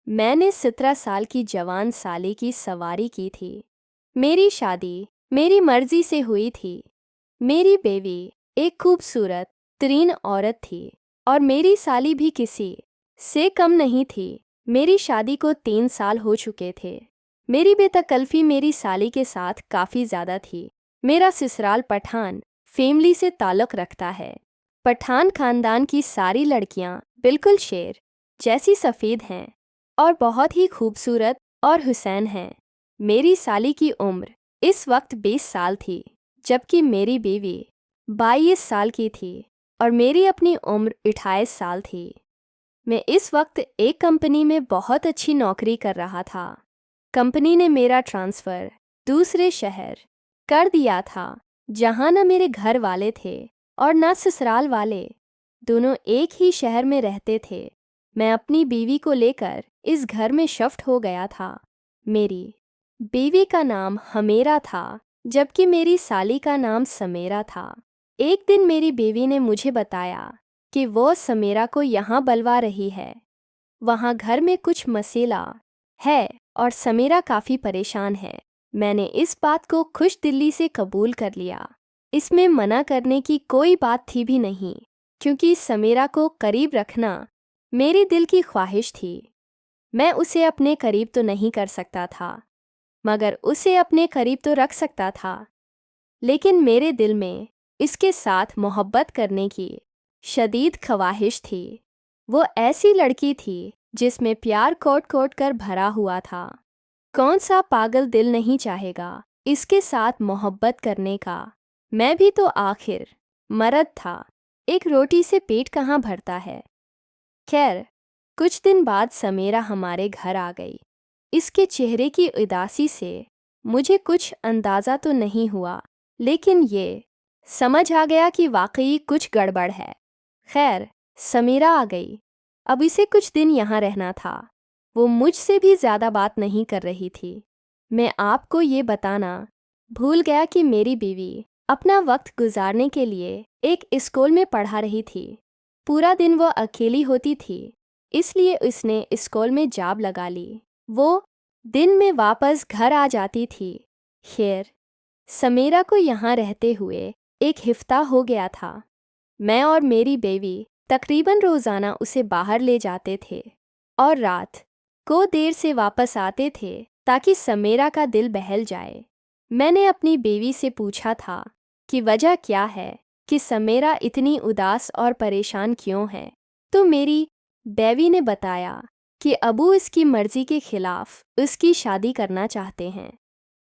मैंने 17 साल की जवान साली की सवारी की थी। मेरी शादी मेरी मर्जी से हुई थी। मेरी बेवी एक खूबसूरत तरीन औरत थी और मेरी साली भी किसी से कम नहीं थी। मेरी शादी को 3 साल हो चुके थे। मेरी बेतकल्फ़ी मेरी साली के साथ काफ़ी ज़्यादा थी। मेरा ससुराल पठान फैमिली से ताल्लुक़ रखता है। पठान ख़ानदान की सारी लड़कियां बिल्कुल शेर जैसी सफ़ेद हैं और बहुत ही खूबसूरत और हुसैन हैं। मेरी साली की उम्र इस वक्त 20 साल थी, जबकि मेरी बीवी 22 साल की थी और मेरी अपनी उम्र 28 साल थी। मैं इस वक्त एक कंपनी में बहुत अच्छी नौकरी कर रहा था। कंपनी ने मेरा ट्रांसफ़र दूसरे शहर कर दिया था, जहाँ न मेरे घर वाले थे और न ससुराल वाले। दोनों एक ही शहर में रहते थे। मैं अपनी बीवी को लेकर इस घर में शिफ्ट हो गया था। मेरी बीवी का नाम हमेरा था, जबकि मेरी साली का नाम समेरा था। एक दिन मेरी बीवी ने मुझे बताया कि वो समेरा को यहाँ बुलवा रही है। वहाँ घर में कुछ मसला है और समेरा काफ़ी परेशान है। मैंने इस बात को खुश दिली से कबूल कर लिया। इसमें मना करने की कोई बात थी भी नहीं, क्योंकि समेरा को करीब रखना मेरी दिल की ख्वाहिश थी। मैं उसे अपने करीब तो नहीं कर सकता था, मगर उसे अपने करीब तो रख सकता था। लेकिन मेरे दिल में इसके साथ मोहब्बत करने की शदीद ख्वाहिश थी। वो ऐसी लड़की थी जिसमें प्यार कोट कोट कर भरा हुआ था। कौन सा पागल दिल नहीं चाहेगा इसके साथ मोहब्बत करने का। मैं भी तो आखिर मर्द था। एक रोटी से पेट कहाँ भरता है। खैर, कुछ दिन बाद समेरा हमारे घर आ गई। इसके चेहरे की उदासी से मुझे कुछ अंदाज़ा तो नहीं हुआ, लेकिन ये समझ आ गया कि वाकई कुछ गड़बड़ है। खैर, समीरा आ गई। अब इसे कुछ दिन यहाँ रहना था। वो मुझसे भी ज़्यादा बात नहीं कर रही थी। मैं आपको ये बताना भूल गया कि मेरी बीवी अपना वक्त गुजारने के लिए एक स्कूल में पढ़ा रही थी। पूरा दिन वो अकेली होती थी, इसलिए उसने स्कूल में जॉब लगा ली। वो दिन में वापस घर आ जाती थी। खैर, समीरा को यहाँ रहते हुए एक हफ्ता हो गया था। मैं और मेरी बीवी तकरीबन रोज़ाना उसे बाहर ले जाते थे और रात को देर से वापस आते थे ताकि समीरा का दिल बहल जाए। मैंने अपनी बीवी से पूछा था कि वजह क्या है कि समीरा इतनी उदास और परेशान क्यों है, तो मेरी बीवी ने बताया कि अबू इसकी मर्ज़ी के खिलाफ उसकी शादी करना चाहते हैं।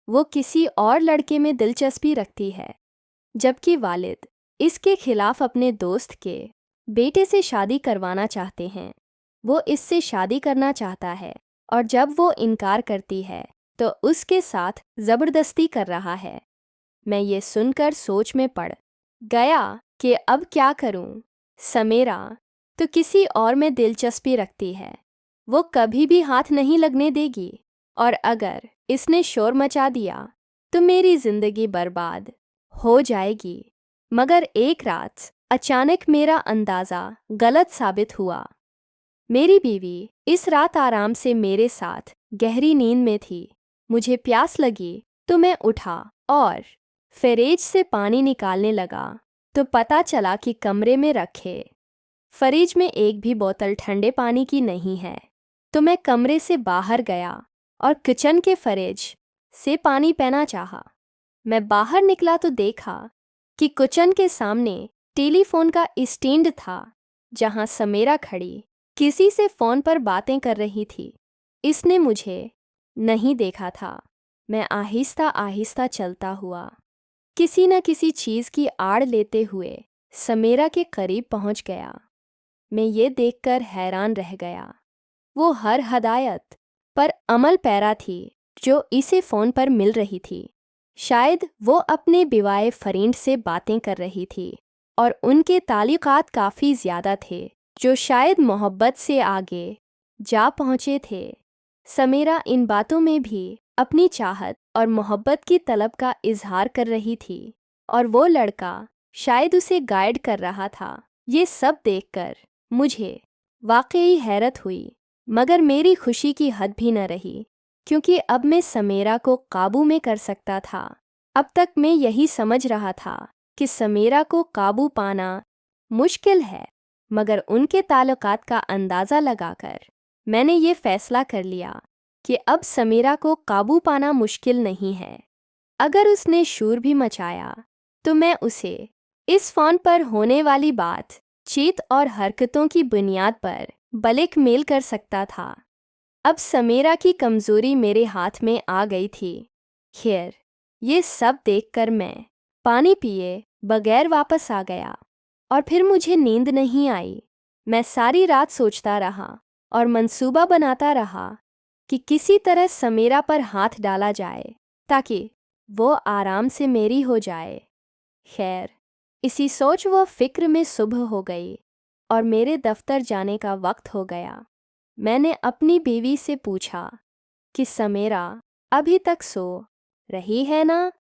वो किसी और लड़के में दिलचस्पी रखती है, जबकि वालिद इसके खिलाफ अपने दोस्त के बेटे से शादी करवाना चाहते हैं। वो इससे शादी करना चाहता है और जब वो इनकार करती है तो उसके साथ ज़बरदस्ती कर रहा है। मैं ये सुनकर सोच में पड़ गया कि अब क्या करूं। समेरा तो किसी और में दिलचस्पी रखती है। वो कभी भी हाथ नहीं लगने देगी और अगर इसने शोर मचा दिया तो मेरी ज़िंदगी बर्बाद हो जाएगी। मगर एक रात अचानक मेरा अंदाज़ा गलत साबित हुआ। मेरी बीवी इस रात आराम से मेरे साथ गहरी नींद में थी। मुझे प्यास लगी तो मैं उठा और फ्रिज से पानी निकालने लगा तो पता चला कि कमरे में रखे फ्रिज में एक भी बोतल ठंडे पानी की नहीं है। तो मैं कमरे से बाहर गया और किचन के फ्रिज से पानी पीना चाहा। मैं बाहर निकला तो देखा कि किचन के सामने टेलीफोन का स्टैंड था, जहां समेरा खड़ी किसी से फ़ोन पर बातें कर रही थी। इसने मुझे नहीं देखा था। मैं आहिस्ता आहिस्ता चलता हुआ किसी न किसी चीज़ की आड़ लेते हुए समेरा के करीब पहुंच गया। मैं ये देखकर हैरान रह गया। वो हर हदायत पर अमल पैरा थी जो इसे फ़ोन पर मिल रही थी। शायद वो अपने बिवाए फ्रेंड से बातें कर रही थी और उनके ताल्लुकात काफ़ी ज़्यादा थे, जो शायद मोहब्बत से आगे जा पहुँचे थे। समेरा इन बातों में भी अपनी चाहत और मोहब्बत की तलब का इजहार कर रही थी और वो लड़का शायद उसे गाइड कर रहा था। ये सब देखकर मुझे वाकई हैरत हुई। मगर मेरी खुशी की हद भी न रही, क्योंकि अब मैं समीरा को काबू में कर सकता था। अब तक मैं यही समझ रहा था कि समीरा को काबू पाना मुश्किल है, मगर उनके ताल्लुकात का अंदाज़ा लगाकर मैंने ये फ़ैसला कर लिया कि अब समीरा को काबू पाना मुश्किल नहीं है। अगर उसने शोर भी मचाया तो मैं उसे इस फ़ोन पर होने वाली बातचीत और हरकतों की बुनियाद पर ब्लैकमेल कर सकता था। अब समीरा की कमज़ोरी मेरे हाथ में आ गई थी। खैर, ये सब देखकर मैं पानी पिए बगैर वापस आ गया और फिर मुझे नींद नहीं आई। मैं सारी रात सोचता रहा और मंसूबा बनाता रहा कि किसी तरह समीरा पर हाथ डाला जाए ताकि वो आराम से मेरी हो जाए। खैर, इसी सोच व फिक्र में सुबह हो गई और मेरे दफ्तर जाने का वक्त हो गया। मैंने अपनी बीवी से पूछा कि समीरा अभी तक सो रही है ना?